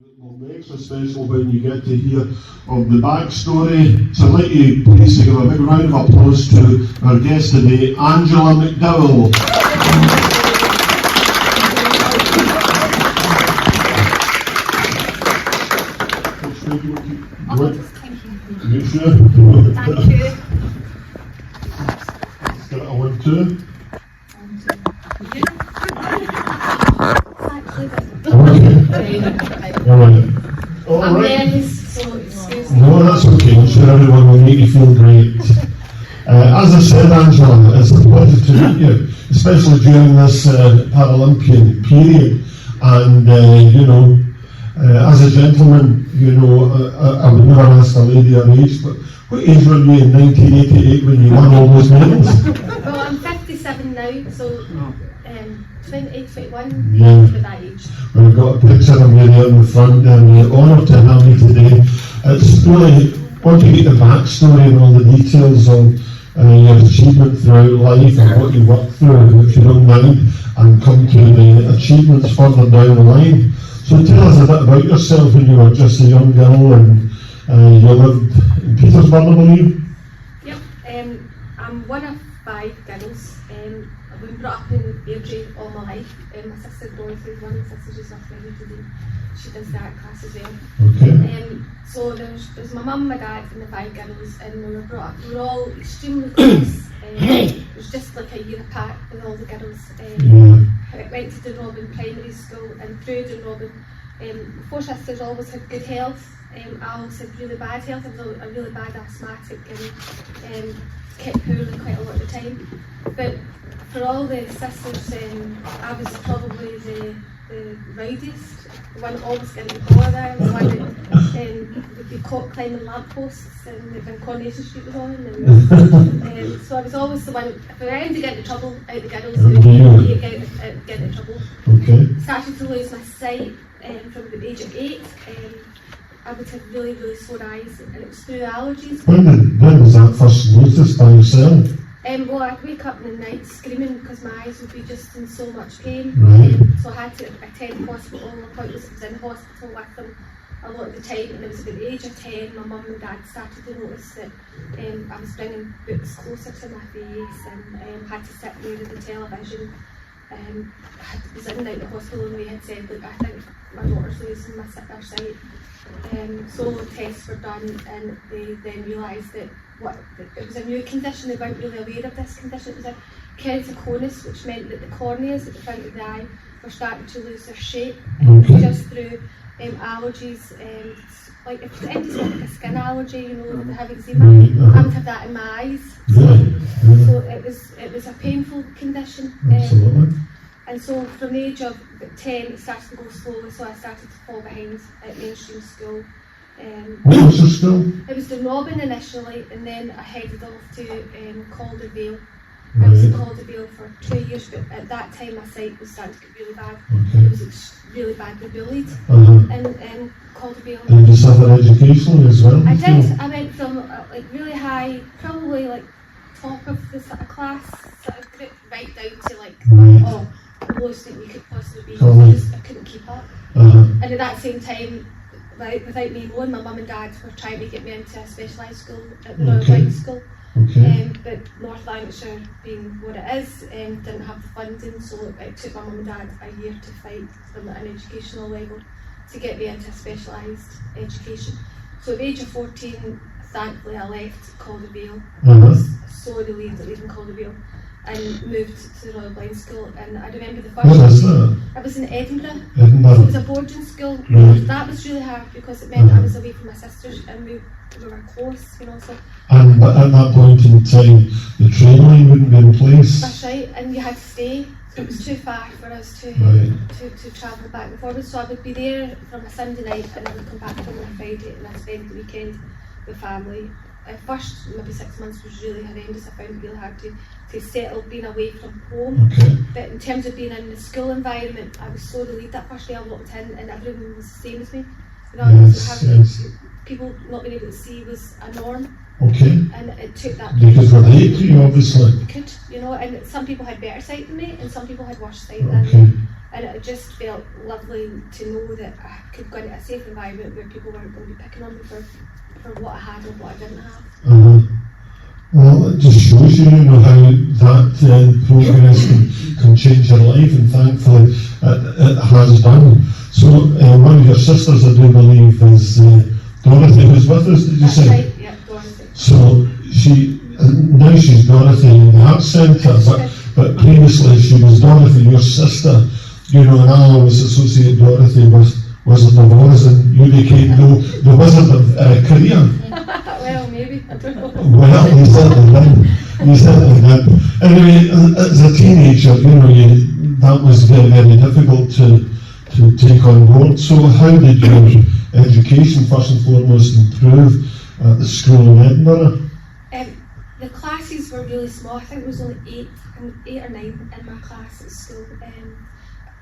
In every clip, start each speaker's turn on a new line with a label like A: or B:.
A: Well, makes it special when you get to hear of the backstory. So I'd like you please to give a big round of applause to our guest today, Angela McDowell. You sure?
B: Thank you.
A: Got a 1, 2. All right.
B: So excuse me.
A: No, that's okay. I'm sure everyone will make you feel great. As I said, Angela, it's a pleasure to meet you, especially during this Paralympian period. And, as a gentleman, I would never ask a lady her age, but what age were you in 1988 when you won all those medals?
B: Well, I'm 57 now, so 20, 21,
A: Yeah.
B: for that age.
A: We've got a picture of you there in the front, and we're honoured to have you today. It's really, want to get the backstory and all the details of your achievement throughout life and what you worked through, if you don't mind, and come to the achievements further down the line. So tell us a bit about yourself when you were just a young girl and you lived in Petersburg, I believe?
B: Yep, I'm one of 5 girls. I've been brought up in Airdrie all my life. My sister Dorothy, one of the sisters who's with me today, she does that class as well.
A: Okay.
B: So there's my mum, my dad and the 5 girls, and we were brought up, we were all extremely close. It was just like a year apart with all the girls. I went to Dunrobin Primary School, and through Dunrobin, 4 sisters always had good health. I always had really bad health. I was a really bad asthmatic and kept poorly quite a lot of the time. But for all the sisters, I was probably the rowdiest, the one always getting bother, the one that would be caught climbing lampposts and when Coronation Street was on. And, so I was always the one, if I ended to get into trouble, out the girls who would get into trouble.
A: Okay.
B: Started to lose my sight from the age of 8. I would have really, really sore eyes, and it was through allergies.
A: When was that first noticed by yourself?
B: Well, I'd wake up in the night screaming because my eyes would be just in so much pain.
A: Right.
B: So I had to attend hospital appointments. I was in hospital with them a lot of the time, and it was at the age of 10 my mum and dad started to notice that I was bringing books closer to my face and had to sit near the television. I was in and out of the hospital, and we had said, look, I think my daughter's losing her sight. So tests were done, and they then realised that it was a new condition. They weren't really aware of this condition. It was a keratoconus, which meant that the corneas at the front of the eye were starting to lose their shape, just through allergies. Like if anybody's got like a skin allergy, if they have eczema, I would have that in my eyes. So it was a painful condition.
A: Absolutely.
B: And so from the age of 10 it started to go slowly, so I started to fall behind at mainstream school.
A: What was your school?
B: It was Dunrobin initially, and then I headed off to Caldervale. I was in Caldervale for 2 years, but at that time my sight was starting to get really bad.
A: Okay.
B: It was really badly bullied in Caldervale.
A: And you suffered educationally as well?
B: I did. I went from like really high, probably like top of the sort of class sort of group, right down to like the lowest thing you could possibly be. I couldn't keep up. And at that same time, without me knowing, my mum and dad were trying to get me into a specialised school at the Royal Blind School. But North Lancashire, being what it is, didn't have the funding, so it took my mum and dad a year to fight them at an educational level to get me into specialised education. So at the age of 14, thankfully I left Caldervale. I was so relieved at leaving Caldervale and moved to the Royal Blind School. And I remember the first
A: Where is that?
B: I was in Edinburgh.
A: Edinburgh.
B: So it was a boarding school. That was really hard because it meant I was away from my sisters, and we were close, so.
A: And at that point in time, the train line wouldn't be in place?
B: That's right, and you had to stay. So it was too far for us to travel back and forward. So I would be there from a Sunday night, and I would come back home on a Friday, and I'd spend the weekend with family. At first, maybe 6 months was really horrendous. I found it really hard to settle being away from home. But in terms of being in the school environment, I was so relieved that first day I walked in and everyone was the same as me. People not being able to see was a norm. And it took that.
A: Because we're late to you, obviously.
B: It could, and some people had better sight than me, and some people had worse sight than me. and it just felt lovely to know that I could go into a safe environment where people weren't going to be picking on me for what I had or what I didn't have.
A: Well, it just shows you, how that progress can change your life, and thankfully it has done. So one of your sisters, I do believe, is Dorothy, who's with us, did you
B: That's
A: say?
B: Right, yeah, Dorothy.
A: So now she's Dorothy in the Arts Centre, but previously she was Dorothy, your sister, and I always associate Dorothy with Wizard of Oz, and you became the Wizard of Career.
B: Well, maybe, I don't know.
A: Well, you certainly did. Anyway, as a teenager, that was very, very difficult to take on board. So how did your education first and foremost improve at the school in Edinburgh?
B: The classes were really small. I think there was only 8 or 9 in my class at school.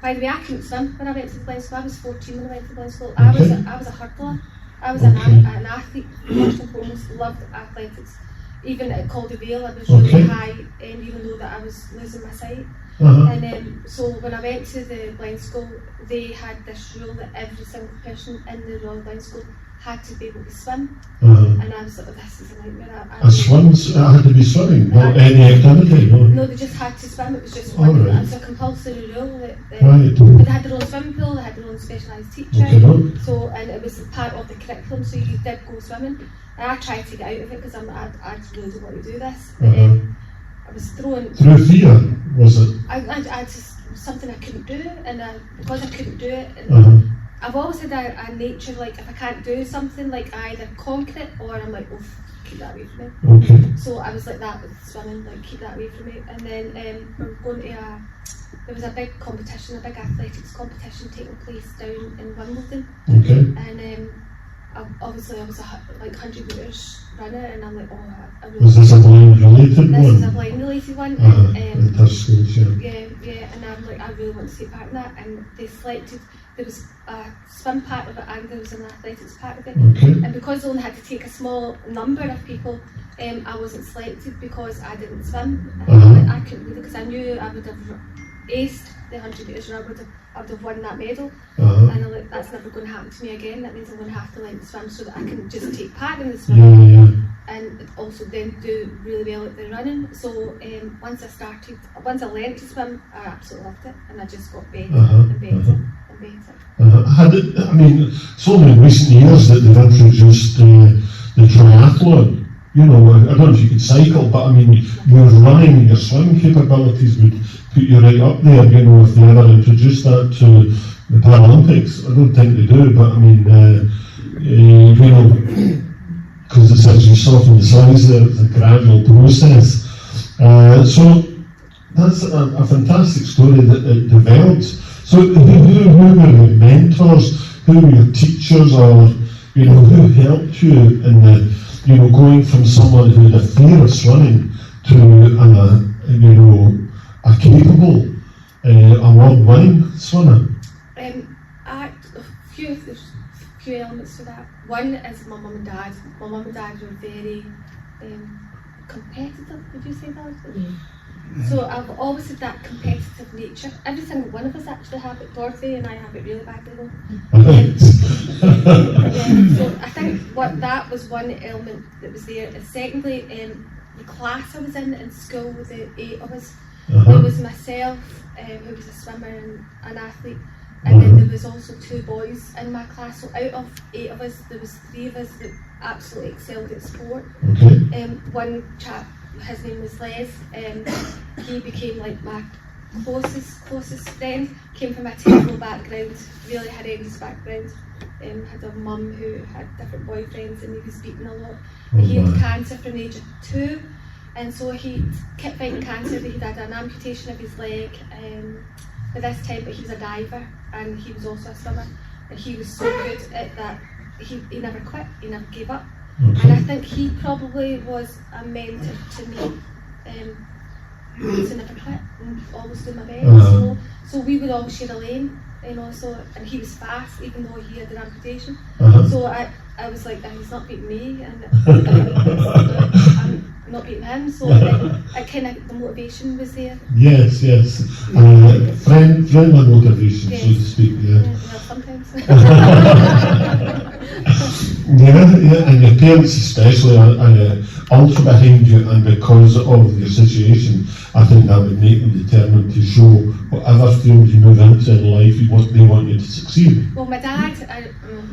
B: By the way, I couldn't swim when I went to the blind school. I was 14 when I went to the blind school. I was a hurdler. I was an athlete, first and foremost, loved athletics. Even at Caldervale, I was really high, even though that I was losing my sight. And so when I went to the blind school, they had this rule that every single person in the Royal Blind School had to be able to swim. And I was like, this is a nightmare.
A: I had to be swimming, not any activity?
B: No, they just had to swim. It was just one. It was a compulsory rule. But they had their own swimming pool, they had their own specialised teacher. So, and it was part of the curriculum, so you did go swimming. And I tried to get out of it because I really don't want to do this. But I was thrown.
A: Through fear, was it?
B: I just something I couldn't do, and because I couldn't do it, and I've always had a nature, like if I can't do something, like I either conquer it or I'm like, oh, keep that away from me. So I was like that with swimming, like keep that away from me. And then we were going to there was a big competition, a big athletics competition taking place down in Wimbledon. And obviously I was a 100 metres runner, and I'm like, I really
A: was this a blind related one?
B: This is a blind related one. Yeah, and I'm like, I really want to take part in that. And they selected, there was a swim part of it and there was an athletics part of it. And because I only had to take a small number of people, I wasn't selected because I didn't swim. I couldn't do it because I knew I would have aced the 100 metres, or I would have won that medal. And I'm like, that's never going to happen to me again. That means I'm going to have to learn to swim so that I can just take part in the swimming. And also then do really well at the running. So once I learned to swim, I absolutely loved it, and I just got better and better and better.
A: It's only in recent years that they've introduced the triathlon. I don't know if you could cycle, but your running, your swimming capabilities would put you right up there, if they ever introduced that to the Paralympics. I don't think they do, but because it's as you saw from the slides there, it's a gradual process. So that's a fantastic story that it developed. So who were your mentors? Who were your teachers, or who helped you in the going from someone who had a fear of swimming to a capable award-winning swimmer?
B: There's a few elements to that. One is my mum and dad. My mum and dad were very competitive, would you say that? Yeah. So I've always had that competitive nature. Every single one of us actually have it. Dorothy and I have it really badly though. So I think that was one element that was there. And secondly, the class I was in school, the 8 of us, there was myself, who was a swimmer and an athlete, and then there was also 2 boys in my class. So out of 8 of us, there was 3 of us that absolutely excelled at sport. One chap, his name was Les, he became like my closest friend, came from a terrible background, really horrendous background, had a mum who had different boyfriends, and he was beaten a lot. He had cancer from the age of 2, and so he kept fighting cancer. He had an amputation of his leg by this time, but he was a diver and he was also a swimmer, and he was so good at that, he never quit, he never gave up. And I think he probably was a mentor to me, to never quit and always do my best. So we would all share a lane, and he was fast even though he had an amputation. So I was like, he's not beating me, and I'm not beating him, so it kind of, the motivation was there.
A: Yes. Friendly motivation, so to speak, yeah.
B: Yeah, sometimes.
A: Yeah, and your parents especially are ultra behind you, and because of your situation, I think that would make them determined to show whatever field you move into in life, they want you to succeed.
B: Well, my dad,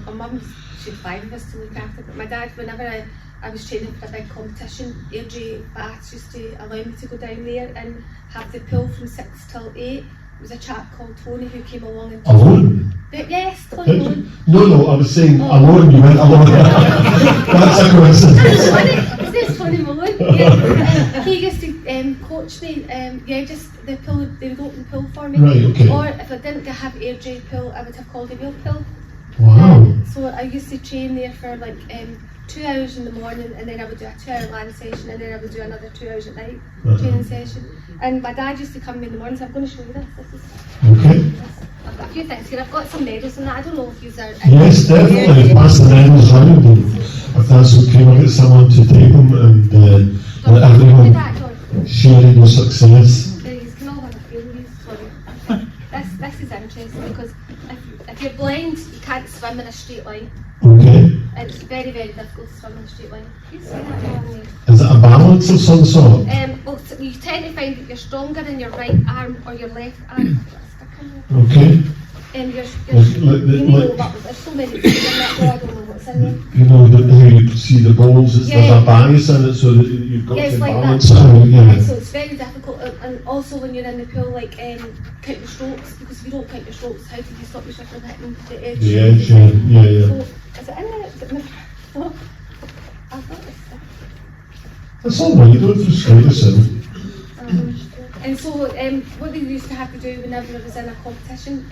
B: my mum, she had 5 of us to look after, but my dad, whenever I was training for a big competition, Airdrie Baths used to allow me to go down there and have the pool from 6 till 8. There was a chap called Tony who came along and...
A: Alone?
B: Yes, Tony alone.
A: No, I was saying alone, you went alone. That's a coincidence.
B: His name's Tony Malone. Yeah. He used to coach me, just the pool, they would open the pool for me.
A: Right, okay.
B: Or if I didn't have Airdrie pool, I would have called a wheel pool.
A: Wow.
B: So I used to train there for like 2 hours in the morning, and then I would do a 2-hour land session, and then I would do another 2 hours at night training session. And my dad used to come in the morning, so I'm going to show you this. I've got a few things here. I've got some medals and that. I don't know if these are...
A: Yes, definitely. Pass the medals around, and if that's okay, we'll get someone to take them and let everyone share in your success.
B: You can all have a feel of these. This is interesting because if you're blind, you can't swim in a straight line.
A: Okay.
B: It's very, very difficult to swim in a straight line. You see that on there?
A: Is it a balance of some sort?
B: Well, you tend to find that you're stronger in your right arm or your left arm.
A: Okay.
B: And there's so many things in that, I don't know what's in there.
A: You know how you see the balls, there's a bias in it, so that you've got to
B: like
A: balance
B: that.
A: it. Yeah.
B: So it's very difficult, and also when you're in the pool, like count your strokes, because if you don't count your strokes, how do you stop yourself from hitting the edge?
A: The edge, yeah.
B: So, is it in there? Is it in there? Oh, I've got this stuff.
A: That's all right, you don't frustrate yourself.
B: And so, what they used to have to do whenever I was in a competition,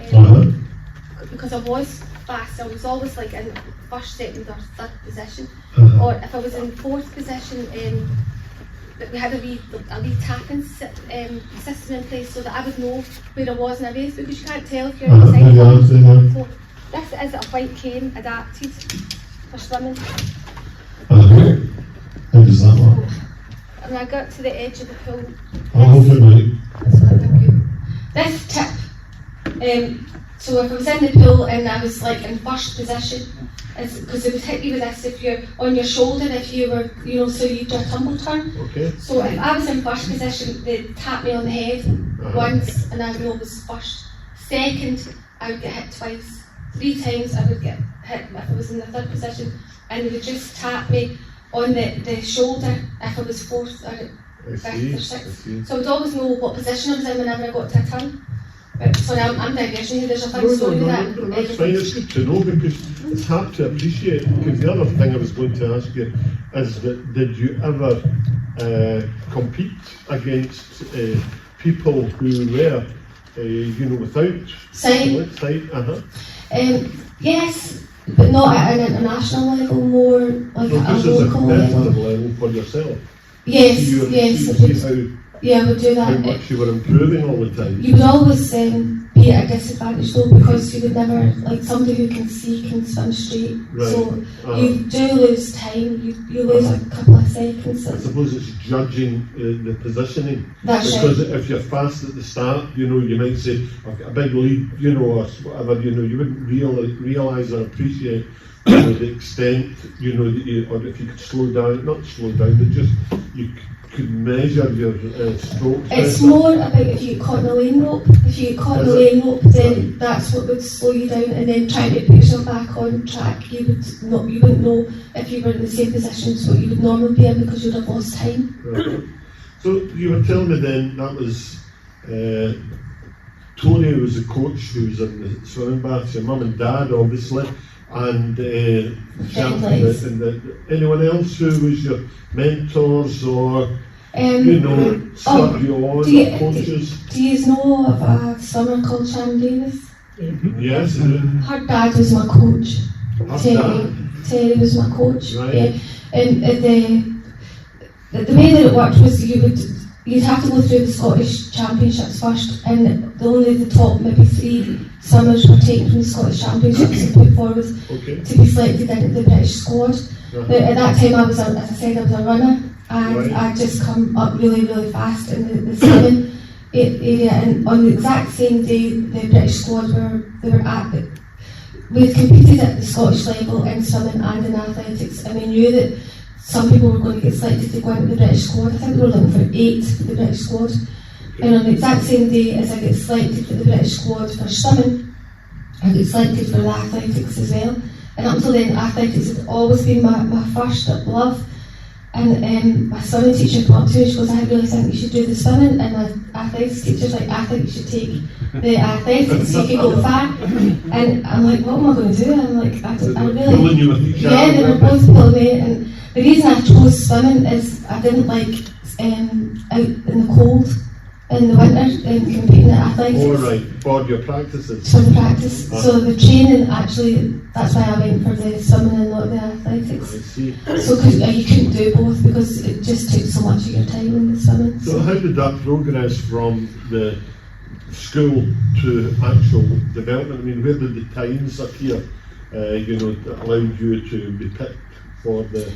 B: because I was fast, I was always like in first, second or third position, or if I was in fourth position, we had a wee tapping system in place so that I would know where I was in a race, because you can't tell if you're in the side. So this is a white cane adapted for swimming.
A: How does that work?
B: And I got to the edge of the pool. This tip, so if I was in the pool and I was like in first position, because it would hit you with this if you're on your shoulder, if you were, so you do a tumble turn.
A: Okay.
B: So if I was in first position, they'd tap me on the head once and I would know it was first. Second, I would get hit twice. 3 times I would get hit if I was in the third position, and they would just tap me on the shoulder if I was fourth or fifth or sixth. So I would always know what position I was in whenever I got to a turn. But sorry, I'm diverging here. There's a fun story with that.
A: No, that's fine. It's good to know, because it's hard to appreciate. Because the other thing I was going to ask you is that did you ever compete against people who were, without sight?
B: Yes, but not at an international level, more like at a local
A: level for yourself.
B: Yes, I would do that.
A: How much you were improving all the time.
B: You would always be at a disadvantage though, because you would never, like somebody who can see can swim straight.
A: Right.
B: So you do lose time, you lose a couple of seconds.
A: I suppose it's judging the positioning.
B: That's
A: because
B: right.
A: If you're fast at the start, you might say, I've got a big lead, or whatever, you wouldn't realise or appreciate the extent, that you, or if you could slow down, not slow down, but just, you could measure your strokes.
B: It's more about if you get caught in the lane rope. If you get caught in the lane rope, then that's what would slow you down, and then trying to put yourself back on track, you wouldn't know if you were in the same positions what you would normally be in, because you'd have lost time.
A: Right. So you were telling me then that was Tony, who was the coach, who was in the swimming baths, your mum and dad obviously, and anyone else who was your mentors or spurred you on, or coaches?
B: Do you know of a swimmer called Sharon Davis?
A: Yes.
B: Her dad was my coach. Terry was my coach.
A: Right.
B: Yeah. And the way that it worked was you'd have to go through the Scottish Championships first, and only the top maybe 3 swimmers were taken from the Scottish Championships and put forward to be selected into the British squad. But at that time I was a runner,
C: and
A: Right.
C: I'd just come up really, really fast in the swimming area, and on the exact same day the British squad we competed at the Scottish level in swimming and in athletics, and we knew that some people were going to get selected to go into the British squad. I think they were looking for 8 for the British squad. And on the exact same day as I get selected for the British squad for swimming, I get selected for the athletics as well. And up until then, athletics had always been my first love. And my swimming teacher came up to me, she goes, I really think you should do the swimming. And my athletics teacher's like, I think you should take the athletics, you can go far. And I'm like, what am I going to do? I'm like, I really...
A: Pulling you with each
C: Yeah,
A: arm,
C: they were both pulling me. And the reason I chose swimming is I didn't like out in the cold in the winter competing at athletics.
A: All right, for your practices.
C: For the practice. So the training actually, that's why I went for the swimming and not the athletics.
A: I see.
C: So cause, you couldn't do both because it just took so much of your time in the swimming.
A: So how did that progress from the school to actual development? I mean, where did the times appear, that allowed you to be picked for the...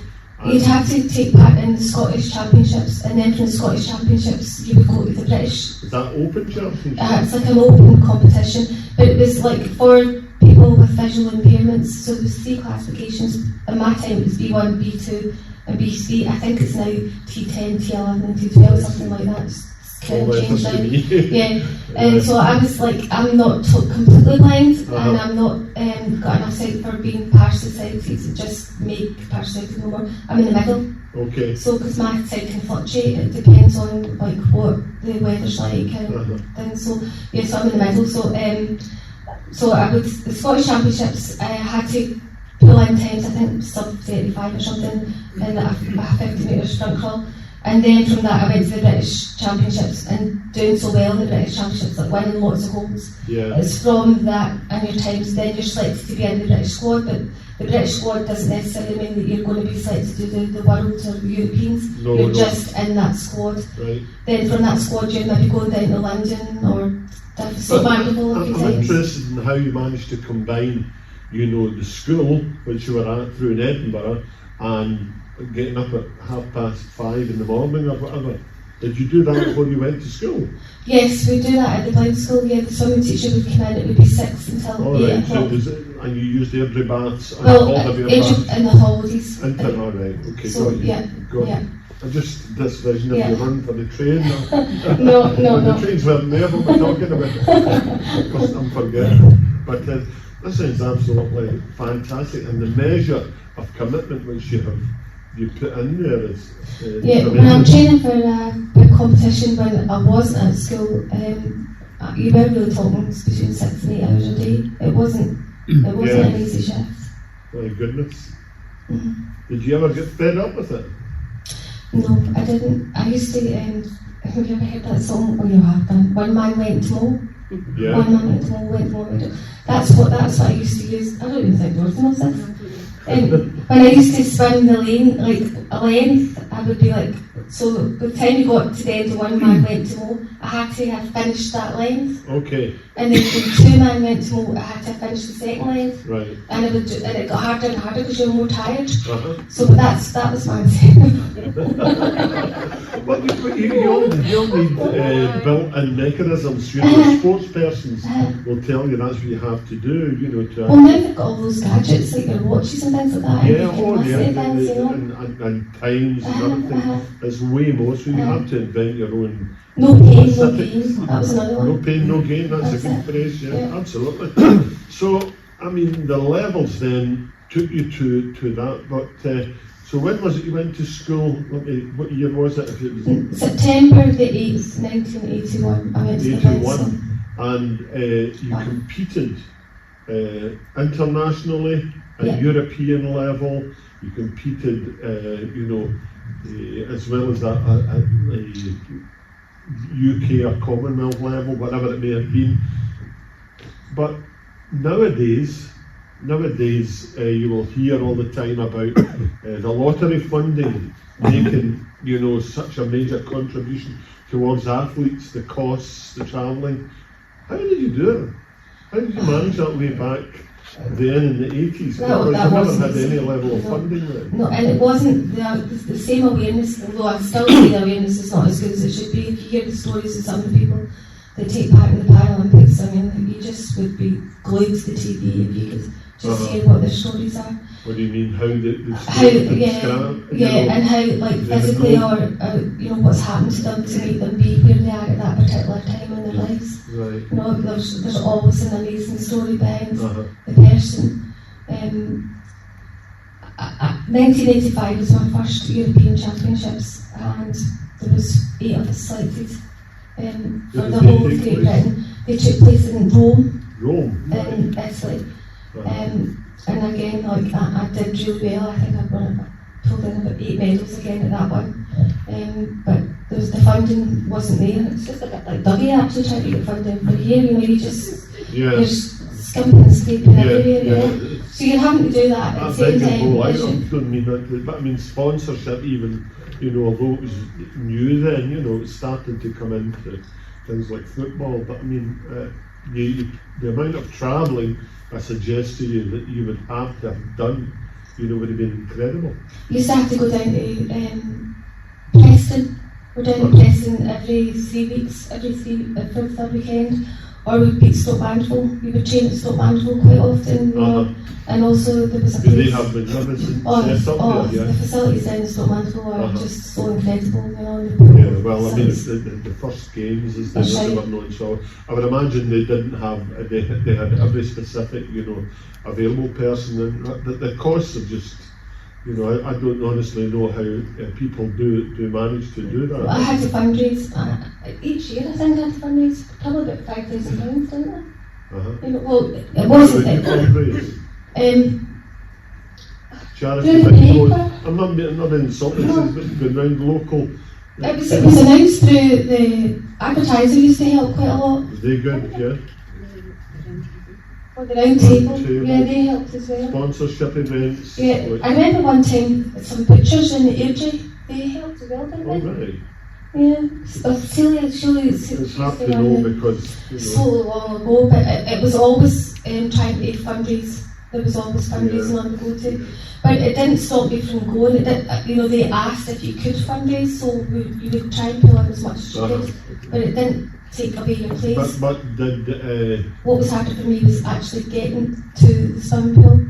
C: You'd have to take part in the Scottish Championships, and then from the Scottish Championships you would go to the British.
A: Is that open championship?
C: It's like an open competition, but it was like for people with visual impairments, so there was 3 classifications. In my time it was B1, B2 and B3. I think it's now T10, T11 and T12, something like that. It's kind of changed now. Yeah, and so I was like, I'm not completely blind, and I'm not got enough sight for being partially sighted to just make partially sighted no more. I'm in the middle.
A: Okay.
C: So because my sight can fluctuate, it depends on like what the weather's like and things. So yeah, so I'm in the middle. So I would the Scottish Championships. I had to pull in times. I think sub 35 or something in a 50 metres front crawl. And then from that I went to the British Championships, and doing so well in the British Championships, like winning lots of golds.
A: Yeah.
C: It's from that and your times, then you're selected to be in the British squad, but the British squad doesn't necessarily mean that you're going to be selected to do the World or Europeans.
A: No,
C: you're
A: no.
C: just in that squad.
A: Right.
C: Then from that squad you're maybe going down to London or so Vanderbilt a few
A: I'm
C: times.
A: interested in how you managed to combine, the school, which you were at through in Edinburgh, and getting up at 5:30 in the morning or whatever. Did you do that before you went to school?
C: Yes, we do that at the blind school. Yeah, the swimming teacher would come in, it would be 6 until
A: All
C: 8
A: right, so
C: o'clock.
A: and you used Airdrie baths and
C: Well,
A: all of your baths?
C: in the holidays.
A: All right, okay,
C: So,
A: got you.
C: yeah,
A: Got
C: yeah.
A: you. I just, this vision of
C: Yeah.
A: you run for the train.
C: No.
A: The trains weren't there, what we're talking about. Because I'm forgetting. But this sounds absolutely fantastic, and the measure of commitment which you put in there is
C: Yeah, when I'm training for a big competition when I wasn't at school, you were really talking between 6 and 8 hours a day. It wasn't an easy shift.
A: My goodness.
C: Mm-hmm.
A: Did you ever get fed up with it?
C: No, I didn't. I used to, have you ever heard that song? Oh, you have done. One man went to mow.
A: Yeah.
C: One man went to mow, went to mow. That's what I used to use. I don't even think Dorothy knows this. When I used to swim the lane, like a length, I would be like, so by the time you got to the end of one man went to mow, I had to have finished that length.
A: Okay.
C: And then when 2 man went to mow, I had to finish the second length.
A: Right.
C: And it got harder and harder because you were more tired.
A: Uh-huh.
C: So that was my mistake.
A: But you all need built-in mechanisms. Sports persons will tell you that's what you have to do,
C: Well, now they've got all those gadgets, like your watches and things like that.
A: Yeah,
C: and you can listen to things,
A: and times and everything. It's way more, so you have to invent your own.
C: No pain, no
A: specifics.
C: gain. That was another one.
A: No pain, no gain. That's
C: That's
A: a good
C: it.
A: phrase. Yeah,
C: Yeah.
A: absolutely. So, I mean, the levels then took you to that. But so when was it you went to school? What year was it? If it was
C: September the 8th, 1981, I went to the blind school.
A: 81, and you competed internationally at
C: Yeah.
A: European level. You competed, as well as at UK or Commonwealth level, whatever it may have been. But nowadays, you will hear all the time about the lottery funding making, such a major contribution towards athletes, the costs, the travelling. How did you do it? How did you manage that way back the end in the 80s,
C: That
A: because they never
C: wasn't-
A: had any level of
C: no.
A: funding then.
C: No, and it wasn't the same awareness, although I still say the awareness is not as good as it should be. If you hear the stories of some of the people that take part in the Paralympics, I mean, you just would be glued to the TV if you could just hear what their stories are.
A: What do you mean, how the
C: How,
A: scrap,
C: and how, like,
A: they
C: physically
A: would
C: or, you know, what's happened to them to make them be where they are at that particular time in their lives.
A: Right.
C: You know, there's always an amazing story behind
A: Uh-huh.
C: the person. 1985 was my first European Championships, and there was 8 of us selected for
A: Did
C: the
A: they
C: whole of
A: take
C: Great
A: place?
C: Britain. They took place in Rome,
A: Rome. Right.
C: in Italy.
A: Uh-huh.
C: And again, like I did really well. I think I pulled in about 8 medals again at that one. But the funding wasn't there. It's just a bit like Dougie actually trying to get funding for here. You know, you're skimping and scraping everywhere. Yeah. So you're having to do that at the
A: That
C: same
A: big and roll out,
C: time.
A: I don't mean that, but I mean sponsorship even, you know, although it was new then, you know, it started to come into things like football, but I mean, the amount of travelling I suggest to you that you would have to have done, you know, would have been incredible.
C: You used to have to go down to Preston. We're down to Preston every 3 weeks, for the third weekend. Or we'd be at Stoke Mandeville. We would train at Stoke Mandeville quite often. You know, and also there was a
A: Do
C: place.
A: they have magnificent set up there?
C: The facilities down in Stoke Mandeville are just so incredible. You know.
A: Yeah, well, I mean, it's the first games is the
C: That's right.
A: were known, so I would imagine they didn't have, they had every specific, you know, available person, and the costs are just, you know, I don't honestly know how people do manage to do that.
C: Well, I had to fundraise each year. I think I had to fundraise probably about £5,000, didn't I?
A: Uh-huh.
C: You know, well, it wasn't.
A: How did you fundraise? Charity,
C: Through the
A: but you
C: paper.
A: know, I'm not insulting, but going round local.
C: It was announced through the advertiser used to help quite a lot.
A: Was they good, yeah?
C: Or the round table.
A: Round table.
C: Yeah, they helped as well.
A: Sponsorship events.
C: Yeah,
A: like-
C: I remember one time some butchers in the Airdrie, they helped as well, didn't
A: Oh,
C: they?
A: right.
C: Yeah, Celia, surely
A: It's hard to know because, you
C: so
A: know,
C: long ago, but it was always trying to fundraise. There was always fundraising on the go to, but it didn't stop me from going. It did, you know, they asked if you could fundraise, so you would try and pull in as much as you could, but it didn't take away your place.
A: but did,
C: What was harder for me was actually getting to the swimming pool.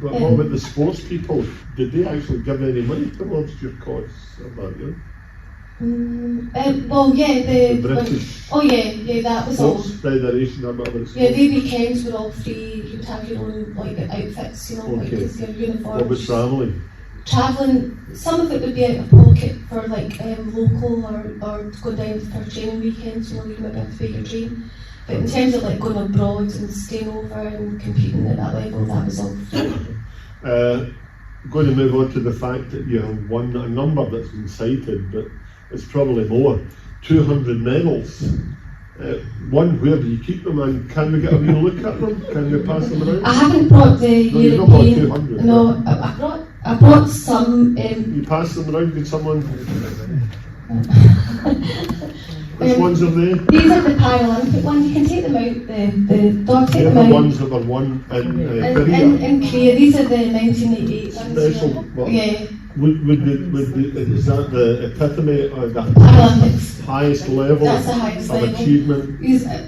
A: but what about the sports people? Did they actually give any money towards your costs about you?
C: Well, yeah,
A: The British
C: that was all.
A: Sports Federation or whatever it's
C: Yeah,
A: called?
C: the weekends were all free. You would have your own like outfits, you know, like
A: Okay.
C: your uniforms.
A: What was travelling?
C: Travelling, some of it would be out of pocket for like local or going down for training weekends. You know, you might have to pay your train. But in terms of like going abroad and staying over and competing at that level, that was all free.
A: Going to move on to the fact that you have won a number that's been cited, but it's probably more. 200 medals. One, where do you keep them, and can we get a wee look at them? Can we pass them around?
C: I haven't brought the
A: No, you've not brought
C: European.
A: 200.
C: No, I brought some.
A: You pass them around, can someone? Which ones are they?
C: These are the Paralympic ones. You can take them out. The dog take
A: They're
C: them
A: the
C: out.
A: ones that were won in Korea.
C: In Korea, these are the 1988 ones.
A: Special,
C: yeah.
A: what?
C: Yeah,
A: Is that the epitome of the
C: Paralympics.
A: highest level
C: That's the highest
A: of
C: level.
A: achievement?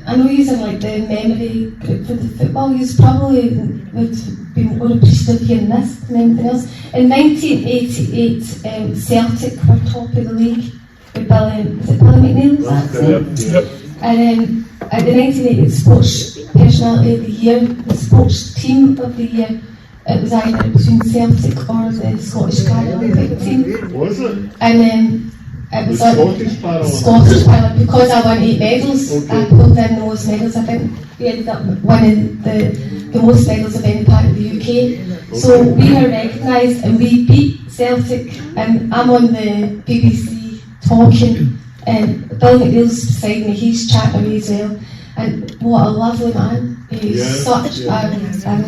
C: I know using like the memory group for the football, you probably would be more appreciative of hearing this than anything else. In 1988, Celtic were top of the league with Billy McNeil, is that his name? And then at the 1988 Sports Personality of the Year, the Sports Team of the Year, it was either between Celtic or the Scottish Paralympic team.
A: Was it?
C: And then it
A: The
C: was
A: Scottish Paralympics?
C: Scottish Paralympics, because I won 8 medals.
A: Okay.
C: I pulled in the most medals. I think we ended up winning the most medals of any part of the UK. So we were recognised and we beat Celtic, and I'm on the BBC talking, and Bill McNeil's beside me, he's chatting away as well. And what a lovely man. He's
A: Yeah,
C: such
A: yeah.
C: a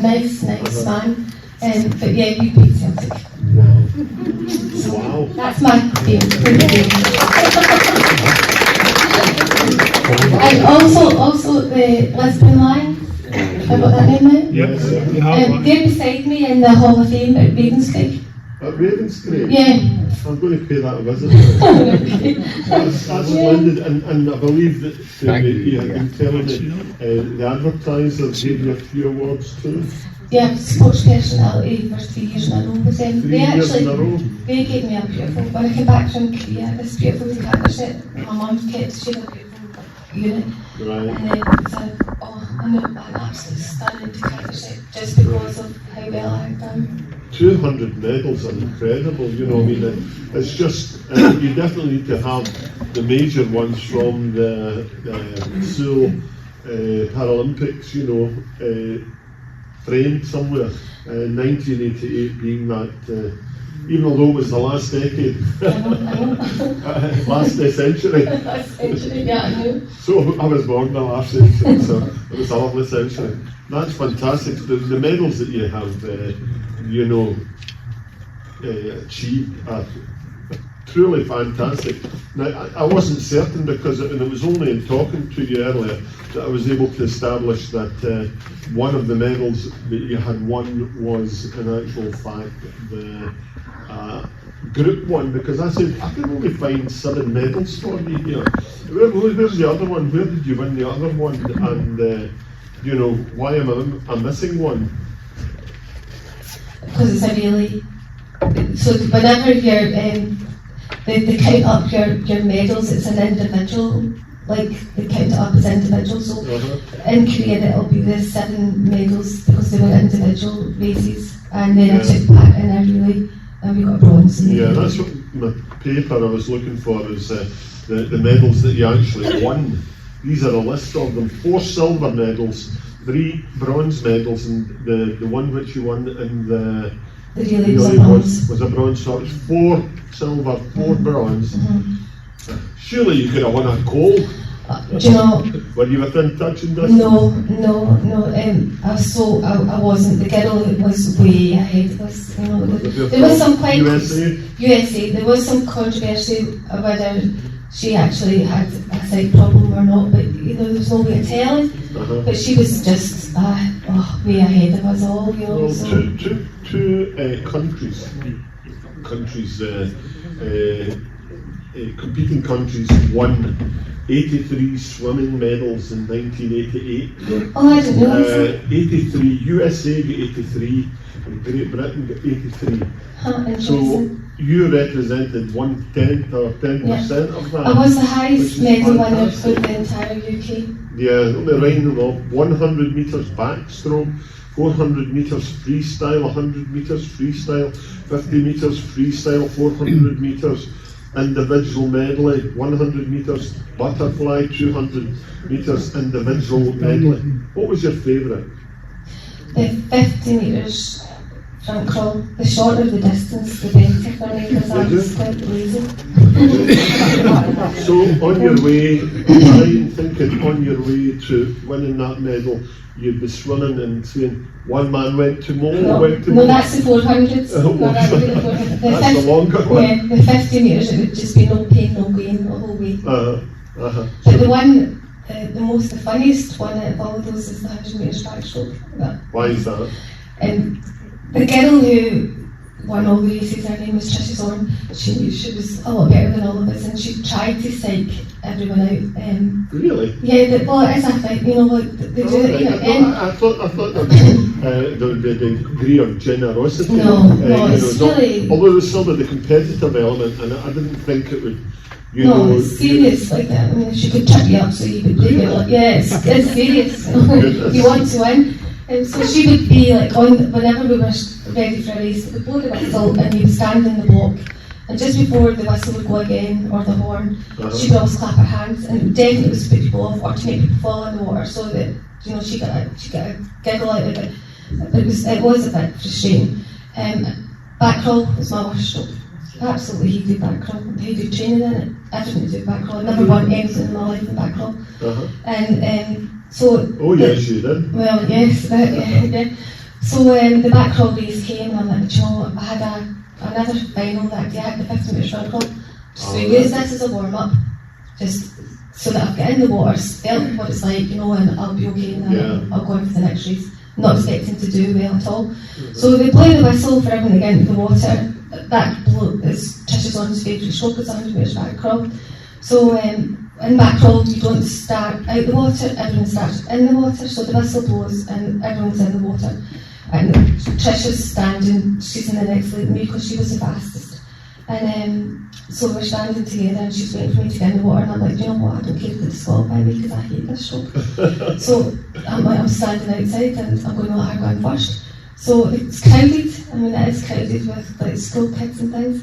C: nice man. But yeah, we beat Celtic.
A: Wow.
C: That's my game. And also the Lisbon Lions. Have I got that name right?
D: Yep, you have
C: They're beside me in the Hall of Fame at Ravenscraig.
A: At Ravenscraig?
C: Yeah.
A: I'm going to pay that a visit. That's splendid, and I believe that you had been telling me the advertiser gave you a few awards too.
C: Yeah, sports personality for 3 years in a row with them.
A: 3 years in a row.
C: They gave me a beautiful, when I came back from Korea, this beautiful decanter set. My mum kept, she had a beautiful unit.
A: Right.
C: And it's an absolutely stunning decanter set, just because of how well I had done.
A: 200 medals are incredible, you know, I mean, it's just, you definitely need to have the major ones from the Seoul Paralympics, you know, framed somewhere, 1988 being that, even although it was the last decade, last century.
C: Last century, yeah, I know.
A: So I was born in the last century, so it was a lovely century. That's fantastic. The medals that you have, you know, achieved are truly fantastic. Now, I wasn't certain because it was only in talking to you earlier that I was able to establish that one of the medals that you had won was in actual fact the group one, because I said I can only find 7 medals for you here. Where's the other one? Where did you win the other one? And you know, why am I missing one?
C: Because it's a really, so whenever you're they count up your medals, it's an individual, like they count it up as individuals. So in Korea it'll be the 7 medals because they were individual races, and then I took part in a relay and we got a bronze.
A: Yeah, that's what my paper I was looking for is the medals that you actually won. These are a list of them: 4 silver medals, 3 bronze medals, and the one which you won in the
C: relay
A: was a bronze. So it was 4 silver, 4 bronze. Surely you could have won a gold.
C: Do you know?
A: Were you within touching distance?
C: No. I wasn't. The girl was way ahead of us. You know, there was some quite USA. There was some controversy whether she actually had a sight problem or not, but you know, there was no way to tell. But she was just way ahead of us all. You know.
A: Well,
C: so.
A: two countries, competing countries won 83 swimming medals in 1988.
C: Oh, I didn't know.
A: 83, USA got 83, and Great Britain got 83. So you represented 1/10 or 10% of that.
C: I was the highest medal winner for the entire UK.
A: Yeah, let me rhyme them up. 100 metres backstroke, 400 metres freestyle, 100 metres freestyle, 50 metres freestyle, 400 metres individual medley, 100 metres butterfly, 200 metres individual medley. What was your favourite?
C: The 50 metres front crawl. The shorter the distance, the better for me, because I was quite lazy.
A: So on your way, I'm thinking on your way to winning that medal, you'd be swimming and saying, one man went to Mo, went to Mo.
C: No, that's the 400s. No, that would be the 400s.
A: That's the longer one.
C: Yeah, the 50 metres, it would just be no pain, no gain the whole way. But the one, the funniest one out of all of those is the 100 metres backstroke.
A: Why is that?
C: The girl who won all the races, her name was Tricia Zorn. She was a lot better than all of us, and she tried to psych everyone out.
A: Really?
C: Yeah, well, it is a thing, you know, like they do it. You know,
A: I thought that the degree of generosity.
C: No, it's really.
A: Although there was still the competitive element, and I didn't think it would.
C: It's serious like that. I mean, she could trip you up so you could break it. Like, yeah, it's serious. You want to win. So she would be like whenever we were ready for a race, we would blow the whistle and we would stand in the block, and just before the whistle would go again, or the horn, she would always clap her hands, and it would definitely was to put people off or to make people fall in the water, so that she got a giggle out of it. But it was a bit frustrating. Back crawl was my worst stroke. Absolutely hated back crawl. Hated training in it. I didn't do back crawl. I never won anything in my life in back crawl. And so.
A: Oh yes, you did.
C: Well, yes, yeah. So the back crawl race came, and I'm like, you know, I had another final that day. I had the 50 metres front crawl. So we used this as a warm up. just so that I've got in the water, felt what it's like, you know, and I'll be okay, and then I'll go on for the next race. Not expecting to do well at all. So they blow the whistle for everyone to get into the water. That blow is Trish's Owen's favourite stroke, is 100 metres back crawl. So in back crawl, you don't start out the water, everyone starts in the water. So the whistle blows and everyone's in the water. And Trish is standing, she's in the next lead me because she was the fastest. And so we're standing together and she's waiting for me to get in the water, and I'm like, you know what, I don't care if they disqualify me because I hate this stroke. So I'm standing outside and I'm going to let her go in first. So it's crowded, I mean it is crowded with like school kids and things.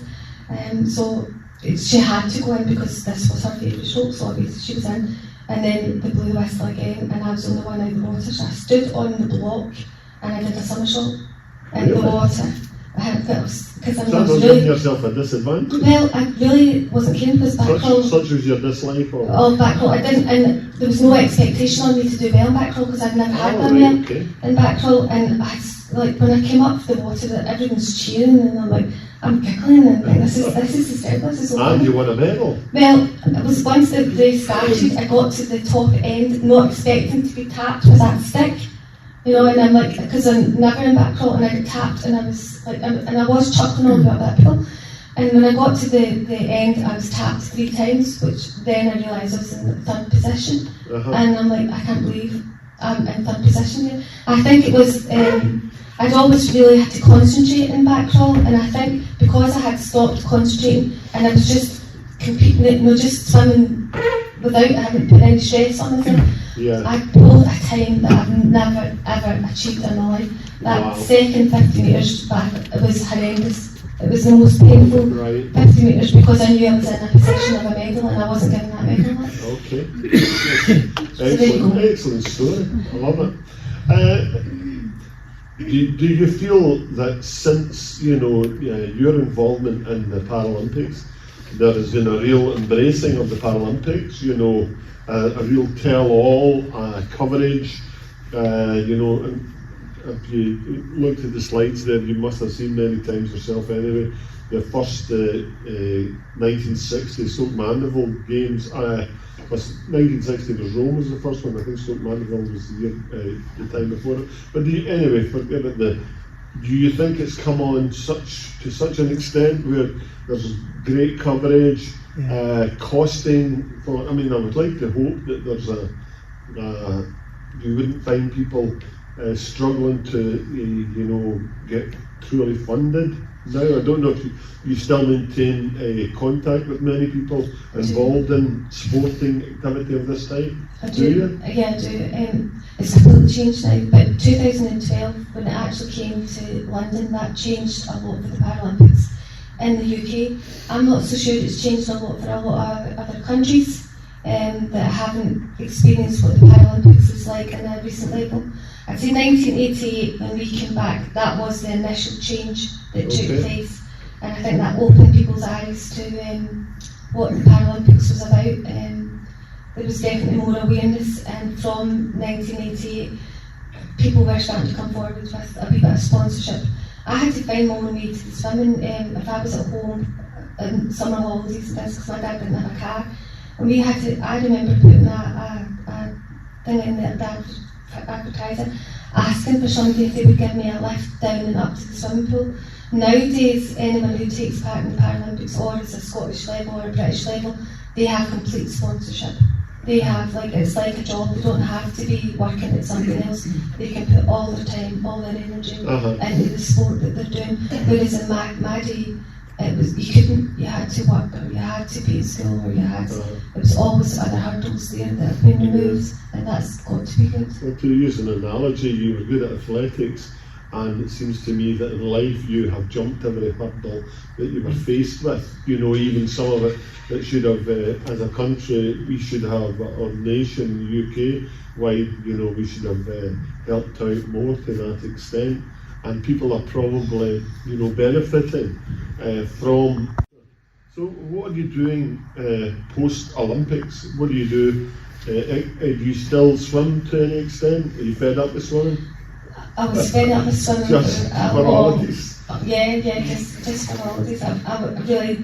C: So she had to go in because this was her favourite stroke, so obviously she was in. And then they blew the whistle again and I was the only one out of the water, so I stood on the block and I did a somersault in the water. I had because I was really
A: giving yourself a disadvantage.
C: Well, I really wasn't keen because back crawl.
A: Such was your dislike, or?
C: Oh, back crawl. I didn't, and there was no expectation on me to do well in back crawl because I'd never had done well in back crawl. And I like when I came up the water, that everyone's cheering, and I'm like, I'm giggling, and like, this is hysterical. This is so funny.
A: And you won a medal.
C: Well, it was once the race started, I got to the top end, not expecting to be tapped with that stick. You know, and I'm like, because I'm never in back crawl, and I got tapped, and I was like, and I was chuckling all about that hill. And when I got to the end, I was tapped 3 times, which then I realised I was in the 3rd position. And I'm like, I can't believe I'm in 3rd position here. I think it was, I'd always really had to concentrate in back crawl, and I think because I had stopped concentrating and I was just competing, you know, just swimming without having put any stress on anything. I pulled a time that I've never ever achieved in my life. That second 50 metres back, it was horrendous. It was the most painful 50 metres because I knew I was in a position of a medal and I wasn't getting that medal.
A: Okay. Excellent story. I love it. Do you feel that since, you know, your involvement in the Paralympics, there has been a real embracing of the Paralympics, you know, a real tell-all coverage, you know, and if you looked at the slides there, you must have seen many times yourself anyway, the first 1960 Seoul Paralympic Games, 1960 was Rome was the first one, I think Seoul Paralympics was the year, the time before it. But anyway, forget it, do you think it's come on to such an extent where there's great coverage, costing for, I mean, I would like to hope that there's you wouldn't find people struggling to, you know, get truly funded now. I don't know if you still maintain contact with many people involved in sporting activity of this type.
C: I do. Yeah, I do. It's completely changed now, but 2012, when it actually came to London, that changed a lot for the Paralympics in the UK. I'm not so sure it's changed a lot for a lot of other countries that haven't experienced what the Paralympics is like in a recent level. I'd say 1988, when we came back, that was the initial change that took place, and I think that opened people's eyes to what the Paralympics was about. There was definitely more awareness, and from 1988, people were starting to come forward with a wee bit of sponsorship. I had to find my own way to the swimming. If I was at home in summer holidays and things, because my dad didn't have a car, and we had to, I remember putting a thing in the advertiser asking for somebody if they would give me a lift down and up to the swimming pool. Nowadays, anyone who takes part in the Paralympics, or is a Scottish level or a British level, they have complete sponsorship. They have, like, it's like a job. They don't have to be working at something else. They can put all their time, all their energy into the sport that they're doing. Whereas in my day, it was, you couldn't, you had to work, or you had to be at school, or you had to, it was always other hurdles there that have been removed, and that's got to be good.
A: Well, to use an analogy, you were good at athletics, and it seems to me that in life you have jumped every hurdle that you were faced with, you know, even some of it that should have, as a country, we should have, or nation, UK wide, you know, we should have helped out more to that extent, and people are probably, you know, benefiting from. So what are you doing post-Olympics? What do you do? Do you still swim to any extent? Are you fed up with swimming?
C: I was fed up with swimming
A: just for holidays.
C: Yeah, just for holidays. I really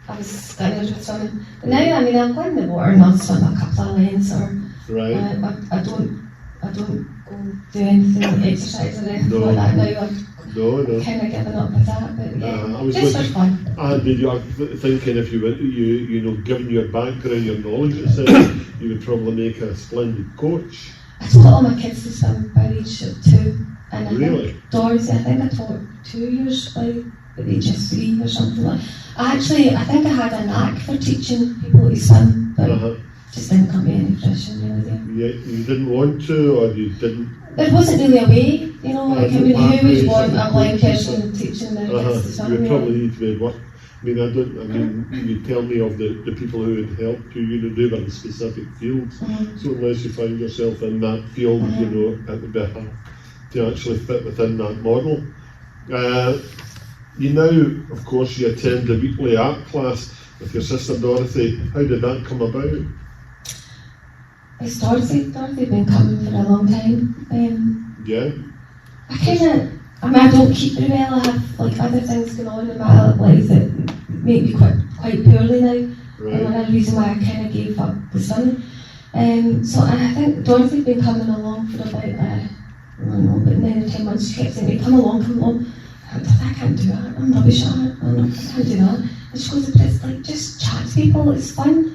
C: I was beginner with swimming. But now, I mean, I'll go in the water and I'll swim a couple of lanes, or
A: Right.
C: I don't go do anything like exercise or anything like that now.
A: No.
C: I've kind of given up with that, but yeah,
A: I was
C: just for fun.
A: And you're thinking if you were, you know, given your background, your knowledge, etc., you would probably make a splendid coach.
C: I taught all my kids to swim by the age of 2, and I
A: Really?
C: think Dorothy, I think I taught 2 years by the age of 3 or something like that. I think I had a knack for teaching people to swim, but just didn't come to any fruition really there.
A: Yeah, you didn't want to, or you didn't?
C: There wasn't really a way, you know, like, I mean, who would want a blind
A: person
C: person teaching their kids to swim?
A: You would
C: You
A: probably
C: know?
A: need to be work. I mean, you tell me of the people who had helped you, you know, they were in specific fields. So unless you find yourself in that field, you know, it would be hard to actually fit within that model. You now, of course, you attend the weekly art class with your sister Dorothy. How did that come about?
C: It's Dorothy had been coming for a long time.
A: Yeah.
C: I mean, I don't keep very well. I have like other things going on in my life that make me quite poorly now.
A: Right.
C: And another reason why I kind of gave up the swimming. So I think Dorothy had been coming along for about, I don't know, about 9 or 10 months. She kept saying to me, come along. I can't do that. I'm rubbish at it. I can't do that. And she goes, but it's like, just chat to people. It's fun.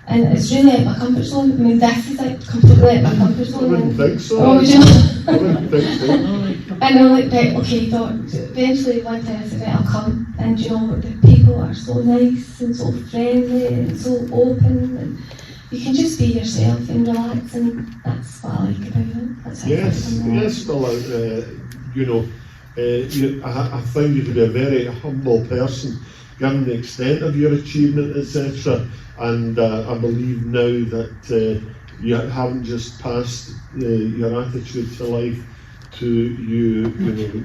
C: And it's really out my comfort zone. I mean, this is like completely out my comfort zone.
A: I wouldn't think so.
C: Oh, would you know?
A: I wouldn't think so.
C: And I'm like, right, okay, eventually one day I said, right, I'll come. And you know, the people are so nice and so friendly and so open, and you can just be yourself and relax, and that's what I like about it. That's how
A: Yes, well, you know, I find you to be a very humble person, given the extent of your achievement, etc. And I believe now that you haven't just passed your attitude to life to you know,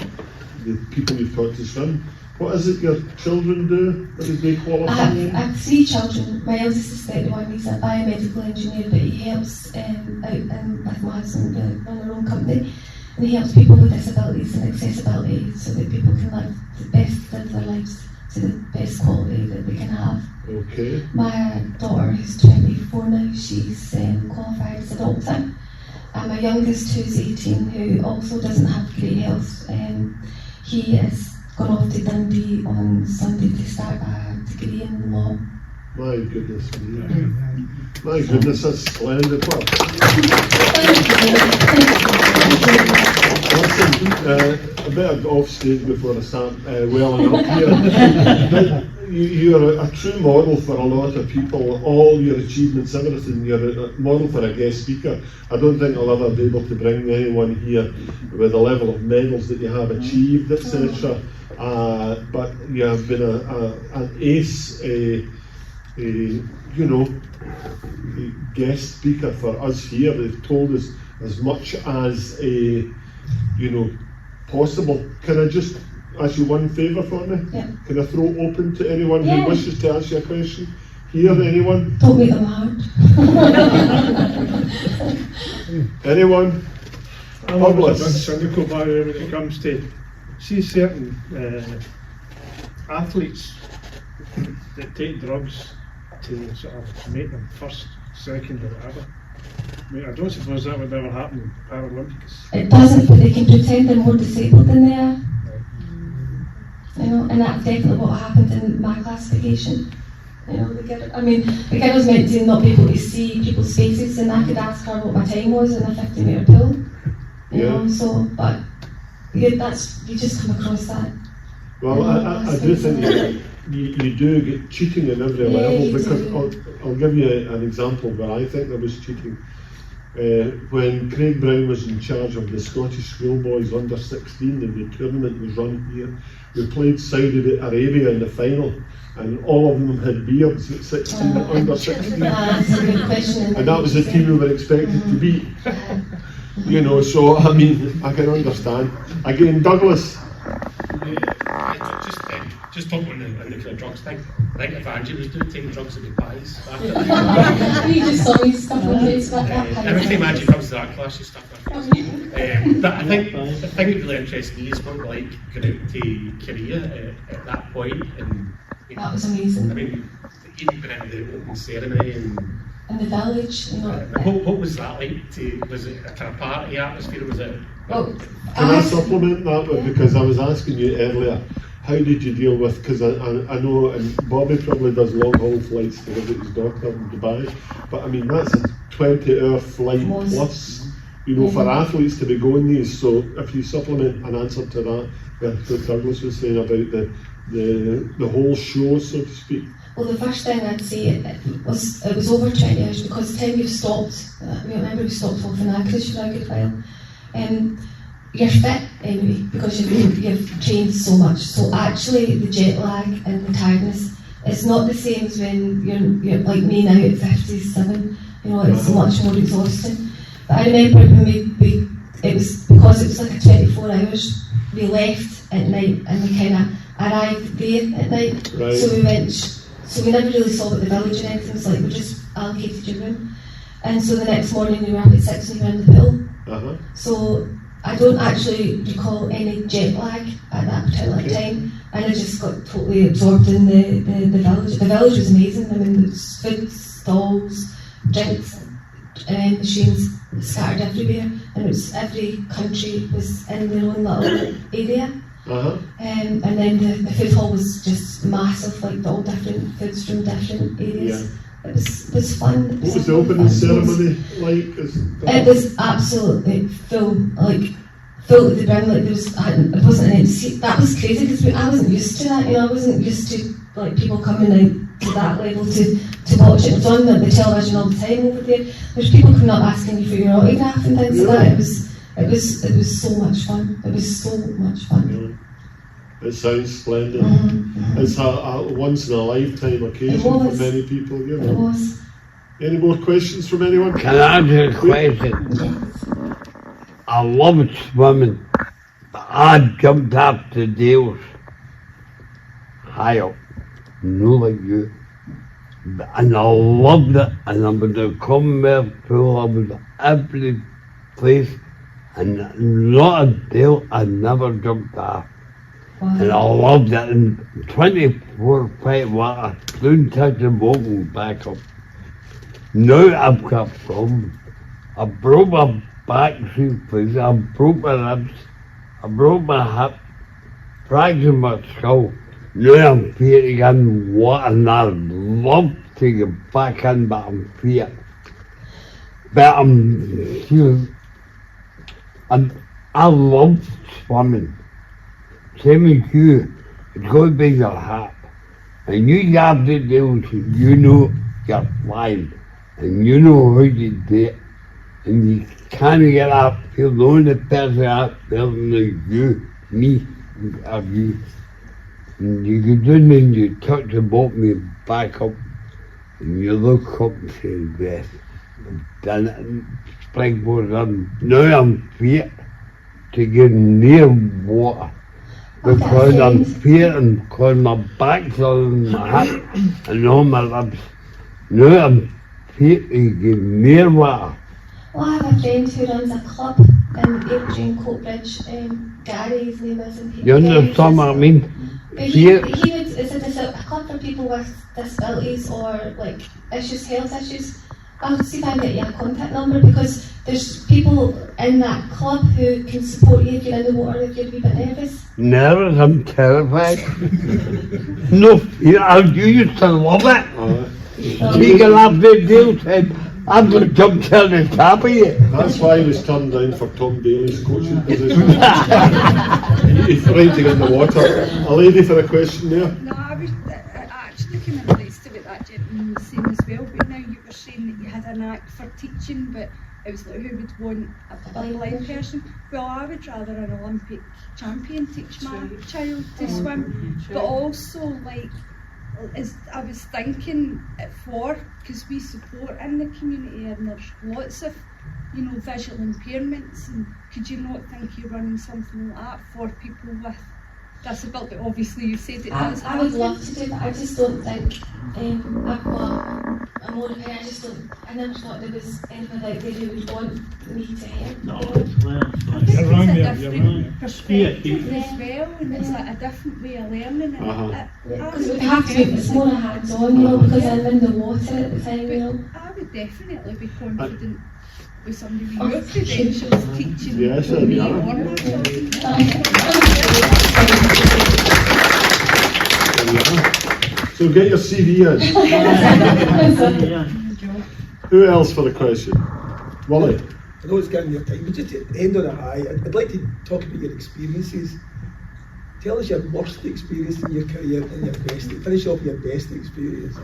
A: the people you've taught to swim. What is it your children do? What did they qualify
C: I
A: in?
C: have 3 children. My eldest is 31, he's a biomedical engineer, but he helps with my husband run their own company, and he helps people with disabilities and accessibility so that people can live their lives to the best quality that they can have.
A: Okay.
C: My daughter, who's 24 now, she's qualified as a doctor. And my youngest, who's 18, who also doesn't have great health, he is going off to Dundee on Sunday to start a degree in law.
A: My goodness me. My goodness, that's splendid. Well, listen, a bit off stage before I start welling up here. You're a true model for a lot of people. All your achievements, everything. You're a model for a guest speaker. I don't think I'll ever be able to bring anyone here with the level of medals that you have achieved, etc. But you have been an ace, you know, a guest speaker for us here. They've told us as much as you know, possible. Can I just ask you one favour for me?
C: Yeah.
A: Can I throw open to anyone who wishes to ask you a question? Here, anyone?
C: Don't make them hard.
A: Anyone?
D: I'm always a bit cynical about it when it comes to see certain athletes that take drugs to sort of make them first, second, or whatever. I mean, I don't suppose that would ever happen in Paralympics.
C: It doesn't, but they can pretend they're more disabled than they are. You know, and that's definitely what happened in my classification. You know, the girl was meant to not be able to see people's faces, and I could ask her what my time was in a 50-metre pool. You know, so, but you just come across that.
A: Well, I do think you do get cheating in every level, because I'll give you an example where I think there was cheating. When Craig Brown was in charge of the Scottish schoolboys under 16 and the tournament was run here, we played Saudi Arabia in the final, and all of them had beards at 16 and under 16.
C: That's a good question.
A: And that was the team we were expected to beat. You know, so I mean, I can understand. Again, Douglas.
E: Just talking on the kind of drugs thing. I think if Angie was taking drugs, it'd be pies.
C: You just saw me stuff on Facebook.
E: Every time Angie comes to that class, she's stuff on her face. But I think the thing that really interests me is what like going out to Korea at that point, and
C: That was amazing.
E: I mean, you'd been in the opening ceremony and
C: In the village, you know.
E: what was that like? Was it a kind of party atmosphere? Was it?
C: Well,
A: Can I supplement that with, because I was asking you earlier, how did you deal with, because I know, and Bobby probably does long haul flights to visit his daughter in Dubai, but I mean that's a 20-hour flight plus, you know, for athletes to be going these. So if you supplement an answer to that, what Douglas was saying about the whole show, so to speak.
C: Well, the first thing I'd say it was over 20 hours, because the time you've stopped, I remember we stopped off in Anchorage for a good while, you're fit anyway, because you've trained so much. So actually the jet lag and the tiredness, it's not the same as when you're like me now at 57, you know, it's much more exhausting. But I remember when it was because it was like a 24 hours, we left at night and we kind of arrived there at night.
A: Right.
C: So we never really saw what the village and anything was like, we just allocated your room. And so the next morning we were up at 6 and we were in the pool. So I don't actually recall any jet lag at that particular time, and I just got totally absorbed in the village. The village was amazing. I mean, there's food stalls, drinks, machines scattered everywhere, and it was every country was in their own little area. And then the food hall was just massive, like all different foods from different areas. It was fun.
A: What was the opening ceremony like?
C: It was absolutely full to the brim. Like it wasn't an empty seat. That was crazy because I wasn't used to that. You know, I wasn't used to like people coming out to that level to watch it. It was on the television all the time over there. There's people coming up asking you for your autograph and things like that. It was so much fun. It was so much fun.
A: It sounds splendid. It's a once in a lifetime occasion for many people. You know.
C: It was.
A: Any more questions from anyone?
F: Can I ask a question?
C: Yes.
F: I love swimming. I jumped up the Dales high up, no like you. And I loved it, and I was a Commonwealth pool, I was every place, and not a Dale I never jumped off.
C: Wow.
F: And I loved it, and 24 feet water, couldn't touch the boat and back up. Now I've got a problem. I broke my back 2 places, I broke my ribs, I broke my hip, fractured my skull. Now I'm fit again, what, and I love to get back in, but I'm fit. But I love swimming. Same as you, it's got to be your heart. And you have to deal, you know you're flying, and you know how you do it. And you can't get up, you're the only person out there like you, me, or you. And you go down and you touch the boat and you back up, and you look up and say, yes, I've done it, and springboard on. Now I'm fit to get near water. Because I'm fit and because my back's on my hip and all my ribs. Now I'm fit to get near water.
C: Well, I have a friend who runs a club in Airdrie and Coatbridge. Gary, his name is. And
F: You understand what I mean?
C: But he would, it's a club for people with disabilities or like health issues. I'll see if I can get you a contact number, because there's people in that club who can support you if you're in the water, if you're a wee bit nervous.
F: Nervous, I'm terrified. No fear, you used to love it. You can have the deal said, I'm going to jump down the top of you.
A: That's why he was turned down for Tom Daly's coaching position. He's afraid to get in the water. A lady for a question there.
G: No, I actually kind of relates to what that gentleman was saying as well, but now you were saying that you had a knack for teaching, but it was like who would want a blind person? Well, I would rather an Olympic champion teach my child to swim, but also like, I was thinking because we support in the community and there's lots of, you know, visual impairments, and could you not think you're running something like that for people with disability, but obviously you said it
C: I
G: does
C: would
G: happen.
C: love to do that. I just don't think I've got a more opinion. I just don't. I never thought there was anything out there who would want me to help.
H: No,
C: you know?
H: it's well,
G: I think
D: You're wrong
G: it's
D: there,
G: a
D: you're
G: different
D: wrong.
G: perspective
H: Yeah.
G: as well, and it's like a different way of learning. And
F: Uh-huh.
C: Because it would have to be, it's more hands-on, you know, because I'm in the water at the time, you know.
G: I would definitely be confident with somebody with
C: Oh,
G: your credentials teaching
F: Yes,
G: me
F: yeah.
G: or my children.
F: There you are. So get your CV in.
H: yeah.
F: Who else for the question? Wally?
I: I know it's getting your time, but just to end on a high, I'd like to talk about your experiences. Tell us your worst experience in your career and your best. Finish off your best experience.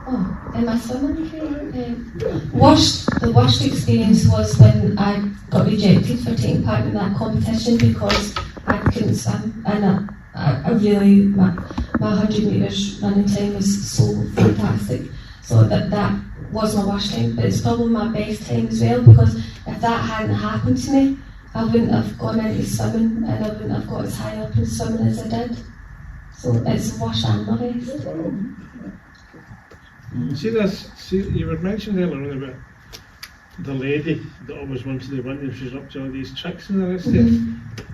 C: Oh, in my swimming career, the worst experience was when I got rejected for taking part in that competition because I couldn't swim, and I really, my 100 metres running time was so fantastic. So that was my worst time, but it's probably my best time as well, because if that hadn't happened to me, I wouldn't have gone into swimming, and I wouldn't have got as high up in swimming as I did. So it's the worst and my best.
D: See, you were mentioning earlier on about the lady that always wanted to win, and she's up to all these tricks and the rest of it.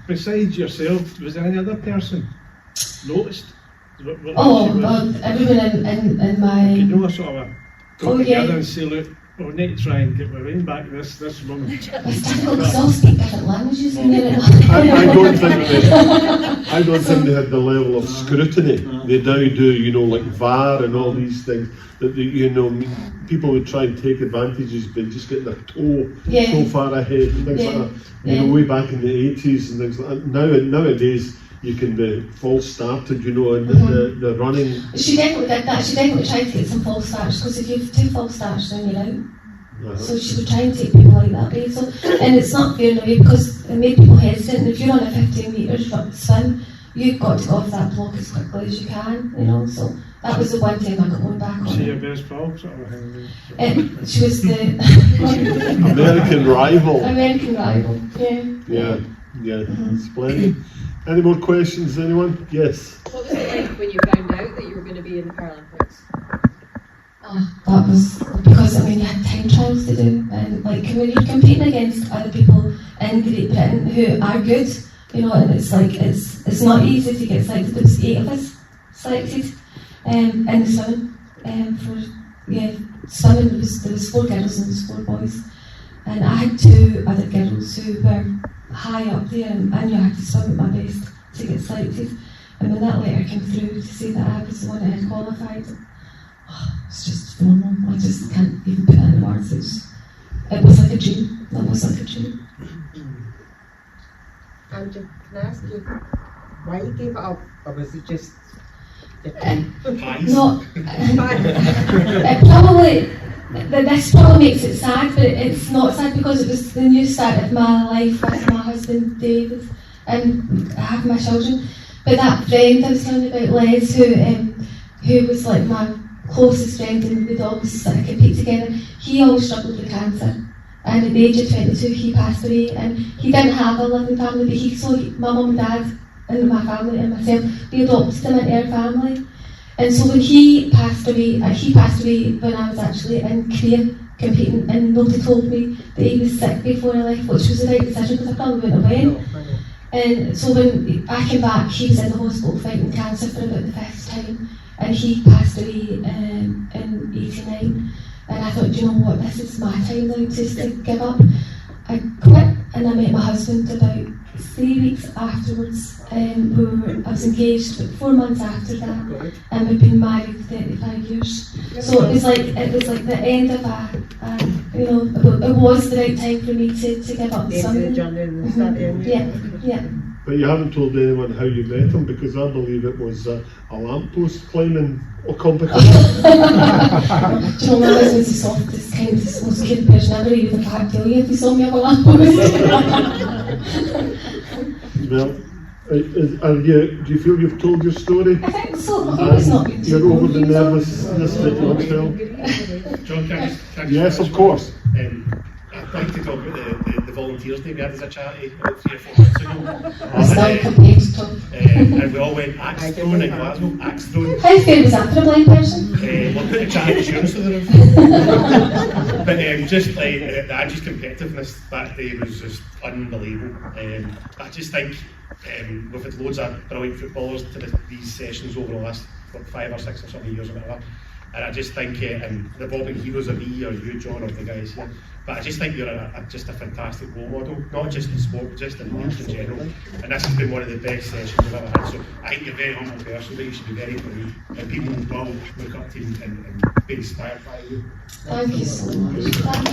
D: Besides yourself, was there any other person noticed? What she
C: Oh,
D: was?
C: God, everyone in my...
D: You know, sort of a go
C: Oh,
D: together
C: yeah.
D: and say, look, we need to try and get my rein back this woman.
C: It's difficult because they all speak different languages in there.
F: I don't think they had the level of scrutiny they now do, you know, like VAR and all these things, that you know, people would try and take advantages by just getting their toe
C: Yeah.
F: so far ahead and things like that. You know, way back in the 80s and things like that. Nowadays, you can be false started, you know, and the running.
C: She definitely did that. She definitely tried to get some false starts, because if you have 2 false starts, then you're out. So she would try and take people like that way. So, and it's not fair in a way, because it made people hesitant. And if you're on a 15 metres swim, you've got to go off that block as quickly as you can, you know. So that was the one time I got one back on.
D: See your best pal, sort of thing.
C: She was the
F: American rival.
C: American rival. Yeah.
F: Yeah, splendid. Any more questions, anyone? Yes.
J: What was it like when you found out that you were going to be in the Paralympics?
C: Oh, that was because you had time trials to do, and like when you're competing against other people in Great Britain who are good, you know, and it's like it's not easy to get selected. There was 8 of us selected in the swimming, for swimming there was 4 girls and there was 4 boys, and I had 2 other girls who were high up there, and I knew I had to swim at my best to get selected. And when that letter came through to say that I was the one that had qualified, it's just phenomenal. I just can't even put it into words. It was like a dream. It was like a dream.
J: Angela, can I ask you why you gave it up, or was it just
C: No, it probably. This probably makes it sad, but it's not sad because it was the new start of my life with my husband David, and I have my children. But that friend I was telling you about, Les, who was like my closest friend, and we'd always sort of compete together, he always struggled with cancer. And at the age of 22 he passed away, and he didn't have a living family, but my mum and dad and my family and myself, we adopted him into our family. And so when he passed away when I was actually in Korea competing, and nobody told me that he was sick before I left, which was the right decision because I probably wouldn't have went. And so when I came back, he was in the hospital fighting cancer for about the 5th time, and he passed away in 89. And I thought, do you know what, this is my time now to give up. I quit, and I met my husband about 3 weeks afterwards. I was engaged about 4 months after that, and we've been married 35 years. So it was like the end of it was the right time for me to give up something. Yeah.
F: But you haven't told anyone how you met him, because I believe it was a lamppost climbing competition.
C: Do you know, my husband's the softest, kindest, most caring person ever. He would have had to kill you if he saw me on a lamppost.
F: Well, do you feel you've told your story?
C: I think so. I hope it's not been too
F: You're over the
C: long.
F: nervousness that you felt.
E: John, can I
F: Yes, of course.
E: like to talk about the Volunteers Day we had as a charity about 3 or 4 months ago.
C: It's not competitive.
E: And we all went axe throwing in Glasgow, axe throwing.
C: How fair was that for a blind person?
E: We'll put the charity insurance to the roof. But just like the Angie's competitiveness that day was just unbelievable. I just think we've had loads of brilliant footballers to these sessions over the last 5 or 6 or 7 years or whatever. And I just think the Bobbing heroes are me or you, John, or the guys here. But I just think you're just a fantastic role model, not just in sport, but just in life in general. And this has been one of the best sessions we've ever had. So I think you're a very humble person, but you should be very proud. And people will look up to you and be inspired by you.
C: Thank you so much. Thank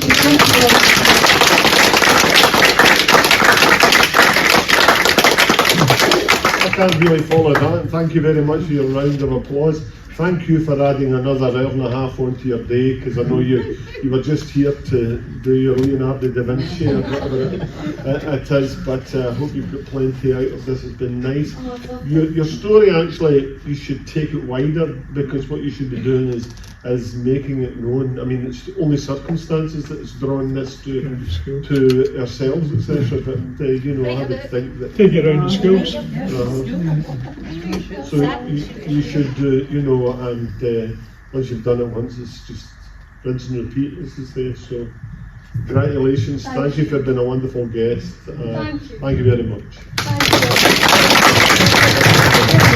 A: I can't really follow that. Thank you very much for your round of applause. Thank you for adding another hour and a half onto your day, because I know you were just here to do your Leonardo da Vinci or whatever it is, but I hope you've got plenty out of this. It's been nice. Your story, actually, you should take it wider, because what you should be doing is making it known. I mean, it's only circumstances that it's drawn this to ourselves, etc. But you know, I would think that
D: Take it around the schools.
A: so you should, you know, and once you've done it once, it's just rinse and repeat, as they say. So, congratulations! Thank you for being a wonderful guest. Thank you very much.
C: you.